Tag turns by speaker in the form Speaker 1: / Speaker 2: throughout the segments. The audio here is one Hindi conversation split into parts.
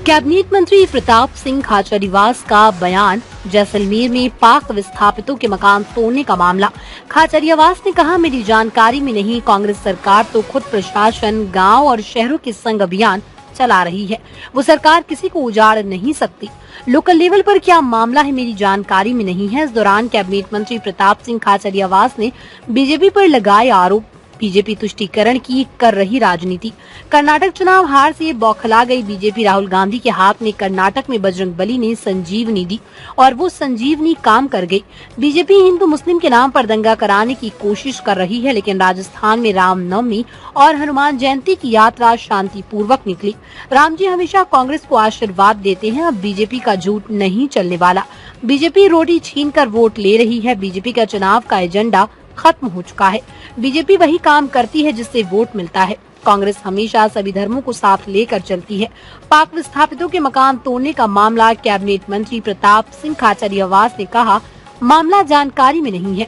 Speaker 1: कैबिनेट मंत्री प्रताप सिंह खाचरियावास का बयान, जैसलमेर में पाक विस्थापितों के मकान तोड़ने का मामला। खाचरियावास ने कहा, मेरी जानकारी में नहीं, कांग्रेस सरकार तो खुद प्रशासन गांव और शहरों के संग अभियान चला रही है। वो सरकार किसी को उजाड़ नहीं सकती। लोकल लेवल पर क्या मामला है मेरी जानकारी में नहीं है। इस दौरान कैबिनेट मंत्री प्रताप सिंह खाचरियावास ने बीजेपी पर लगाए आरोप। बीजेपी तुष्टीकरण की कर रही राजनीति। कर्नाटक चुनाव हार से बौखला गई बीजेपी राहुल गांधी के हाथ में कर्नाटक में बजरंगबली ने संजीवनी दी और वो संजीवनी काम कर गई। बीजेपी हिंदू मुस्लिम के नाम पर दंगा कराने की कोशिश कर रही है, लेकिन राजस्थान में रामनवमी और हनुमान जयंती की यात्रा शांतिपूर्वक निकली। राम जी हमेशा कांग्रेस को आशीर्वाद देते हैं। अब बीजेपी का झूठ नहीं चलने वाला। बीजेपी रोटी छीनकर वोट ले रही है। बीजेपी का चुनाव का एजेंडा खत्म हो चुका है। बीजेपी वही काम करती है जिससे वोट मिलता है। कांग्रेस हमेशा सभी धर्मों को साथ लेकर चलती है। पाक विस्थापितों के मकान तोड़ने का मामला, कैबिनेट मंत्री प्रताप सिंह खाचरियावास ने कहा, मामला जानकारी में नहीं है।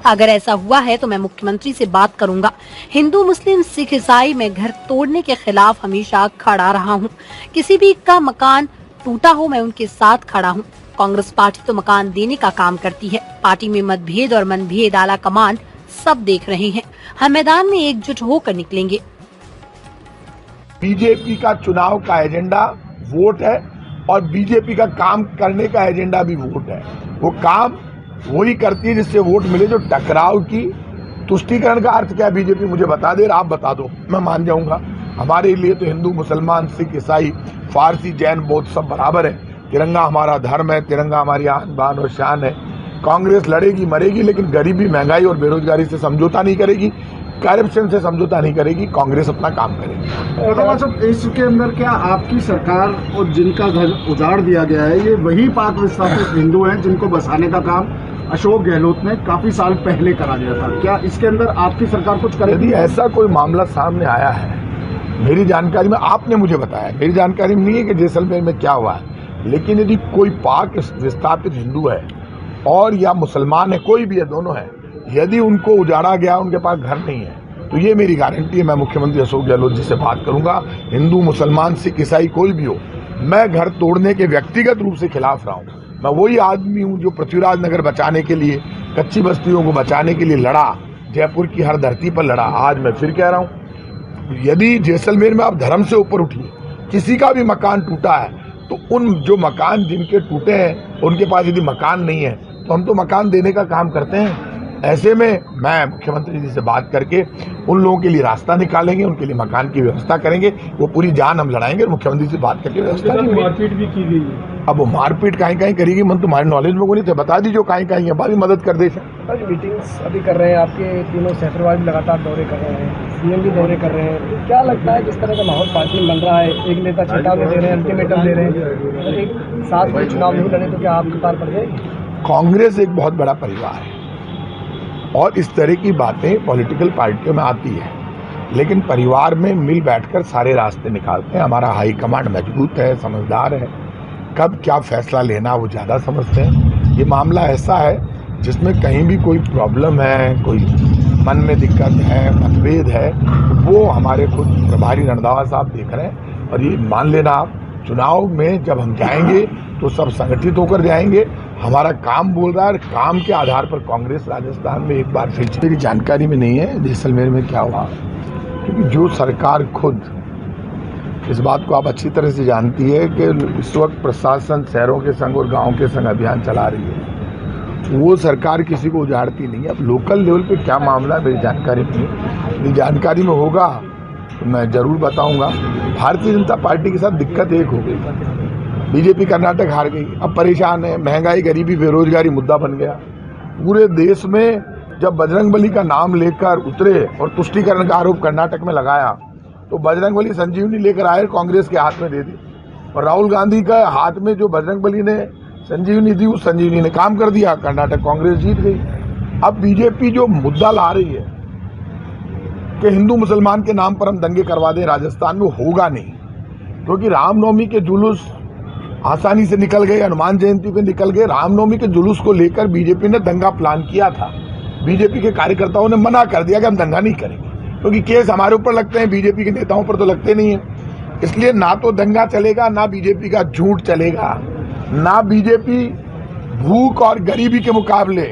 Speaker 1: अगर ऐसा हुआ है तो मैं मुख्यमंत्री से बात करूंगा। हिंदू मुस्लिम सिख ईसाई में घर तोड़ने के खिलाफ हमेशा खड़ा रहा हूँ। किसी भी का मकान टूटा हो, मैं उनके साथ खड़ा हूँ। कांग्रेस पार्टी तो मकान देने का काम करती है। पार्टी में मतभेद और मनभेद आला कमान सब देख रहे हैं। हम मैदान में एकजुट होकर निकलेंगे।
Speaker 2: बीजेपी का चुनाव का एजेंडा वोट है और बीजेपी का काम करने का एजेंडा भी वोट है। वो काम वही करती है जिससे वोट मिले। जो टकराव की तुष्टीकरण का अर्थ क्या है बीजेपी मुझे बता दे, आप बता दो, मैं मान जाऊंगा। हमारे लिए तो हिंदू मुसलमान सिख ईसाई फारसी जैन बौद्ध सब बराबर है। तिरंगा हमारा धर्म है, तिरंगा हमारी आन बान और शान है। कांग्रेस लड़ेगी मरेगी, लेकिन गरीबी महंगाई और बेरोजगारी से समझौता नहीं करेगी, करप्शन से समझौता नहीं करेगी। कांग्रेस अपना काम करेगी।
Speaker 3: इसके अंदर क्या आपकी सरकार और जिनका घर उजाड़ दिया गया है, ये वही पाक विस्थापित हिंदू हैं जिनको बसाने का काम अशोक गहलोत ने काफी साल पहले करा दिया था? क्या इसके अंदर आपकी सरकार कुछ करेगी?
Speaker 2: यदि ऐसा कोई मामला सामने आया है, मेरी जानकारी में, आपने मुझे बताया, मेरी जानकारी में नहीं है कि जैसलमेर में क्या हुआ है, लेकिन यदि कोई पाक विस्थापित हिंदू है और या मुसलमान है, कोई भी है, दोनों है, यदि उनको उजाड़ा गया, उनके पास घर नहीं है, तो ये मेरी गारंटी है, मैं मुख्यमंत्री अशोक गहलोत जी से बात करूंगा। हिंदू मुसलमान सिख ईसाई कोई भी हो, मैं घर तोड़ने के व्यक्तिगत रूप से खिलाफ रहा हूं। मैं वही आदमी हूं जो पृथ्वीराज नगर बचाने के लिए, कच्ची बस्तियों को बचाने के लिए लड़ा, जयपुर की हर धरती पर लड़ा। आज मैं फिर कह रहा हूं, यदि जैसलमेर में आप धर्म से ऊपर उठिए, किसी का भी मकान टूटा है तो उन जो मकान जिनके टूटे हैं उनके पास यदि मकान नहीं है तो हम तो मकान देने का काम करते हैं। ऐसे में मैं मुख्यमंत्री जी से बात करके उन लोगों के लिए रास्ता निकालेंगे, उनके लिए मकान की व्यवस्था करेंगे। वो पूरी जान हम लड़ाएंगे और मुख्यमंत्री से बात करके व्यवस्था करेंगे।
Speaker 3: मारपीट भी की गई है।
Speaker 2: अब वो मारपीट कहीं करेगी, मन तुम्हारे नॉलेज में को नहीं थे, बता दीजिए कहीं है, बाकी मदद कर दे।
Speaker 4: मीटिंग्स अभी कर रहे हैं, आपके तीनों सेक्टरवाइज लगातार दौरे कर रहे हैं, सीएम भी दौरे कर रहे हैं। क्या लगता है किस तरह का माहौल पार्टी में बन रहा है? एक नेता चेतावनी दे रहे हैं, अल्टीमेटम दे रहे हैं, तो एक साथ में चुनाव नहीं लड़े तो क्या आप कतार पड़ जाएगी?
Speaker 2: कांग्रेस एक बहुत बड़ा परिवार है और इस तरह की बातें पॉलिटिकल पार्टियों में आती है, लेकिन परिवार में मिल बैठकर सारे रास्ते निकालते हैं। हमारा हाईकमांड मजबूत है, समझदार है, कब क्या फैसला लेना वो ज़्यादा समझते हैं। ये मामला ऐसा है जिसमें कहीं भी कोई प्रॉब्लम है, कोई मन में दिक्कत है, मतभेद है, वो हमारे खुद प्रभारी रणदावा साहब देख रहे हैं। और ये मान लेना आप, चुनाव में जब हम जाएंगे तो सब संगठित होकर जाएंगे। हमारा काम बोल रहा है, काम के आधार पर कांग्रेस राजस्थान में एक बार फिर, मेरी जानकारी में नहीं है जैसलमेर में क्या हुआ, क्योंकि जो सरकार खुद, इस बात को आप अच्छी तरह से जानती है कि इस वक्त प्रशासन शहरों के संग और गाँव के संग अभियान चला रही है, वो सरकार किसी को उजाड़ती नहीं है। अब लोकल लेवल पे क्या मामला है मेरी जानकारी में नहीं, मेरी जानकारी में होगा तो मैं जरूर बताऊंगा। भारतीय जनता पार्टी के साथ दिक्कत एक हो गई, बीजेपी कर्नाटक हार गई, अब परेशान है, महंगाई गरीबी बेरोजगारी मुद्दा बन गया। पूरे देश में जब बजरंगबली का नाम लेकर उतरे और तुष्टीकरण का आरोप कर्नाटक में लगाया तो बजरंगबली संजीवनी लेकर आए, कांग्रेस के हाथ में दे दी, और राहुल गांधी का हाथ में जो बजरंगबली ने संजीवनी दी, उस संजीवनी ने काम कर दिया, कर्नाटक कांग्रेस जीत गई। अब बीजेपी जो मुद्दा ला रही है कि हिंदू मुसलमान के नाम पर हम दंगे करवा दें राजस्थान में, होगा नहीं, क्योंकि रामनवमी के जुलूस आसानी से निकल गए, हनुमान जयंती पे निकल गए। रामनवमी के जुलूस को लेकर बीजेपी ने दंगा प्लान किया था, बीजेपी के कार्यकर्ताओं ने मना कर दिया कि हम दंगा नहीं करेंगे, क्योंकि केस हमारे ऊपर लगते हैं, बीजेपी के नेताओं पर तो लगते नहीं है। इसलिए ना तो दंगा चलेगा, ना बीजेपी का झूठ चलेगा, ना बीजेपी भूख और गरीबी के मुकाबले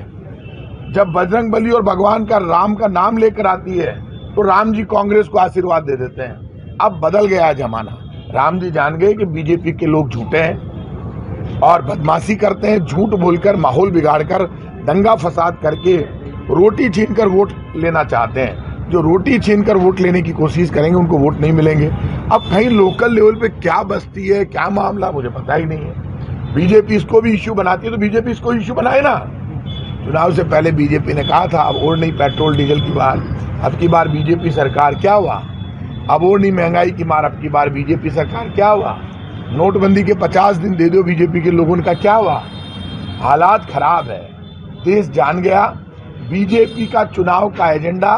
Speaker 2: जब बजरंग बली और भगवान का राम का नाम लेकर आती है तो राम जी कांग्रेस को आशीर्वाद दे देते हैं। अब बदल गया जमाना। राम जी जान गए कि बीजेपी के लोग झूठे हैं और बदमाशी करते हैं, झूठ बोलकर माहौल बिगाड़कर दंगा फसाद करके रोटी छीनकर वोट लेना चाहते हैं। जो रोटी छीनकर वोट लेने की कोशिश करेंगे उनको वोट नहीं मिलेंगे। अब कहीं लोकल लेवल पे क्या बस्ती है, क्या मामला, मुझे पता ही नहीं है। बीजेपी इसको भी इश्यू बनाती है तो बीजेपी इसको इश्यू बनाए ना। चुनाव से पहले बीजेपी ने कहा था अब और नहीं पेट्रोल डीजल की बात, अब की बार बीजेपी सरकार क्या हुआ, अब और नहीं महंगाई की मार, अब की बार बीजेपी सरकार क्या हुआ, नोटबंदी के 50 दिन दे दो बीजेपी के लोगों का क्या हुआ। हालात खराब है, देश जान गया बीजेपी का चुनाव का एजेंडा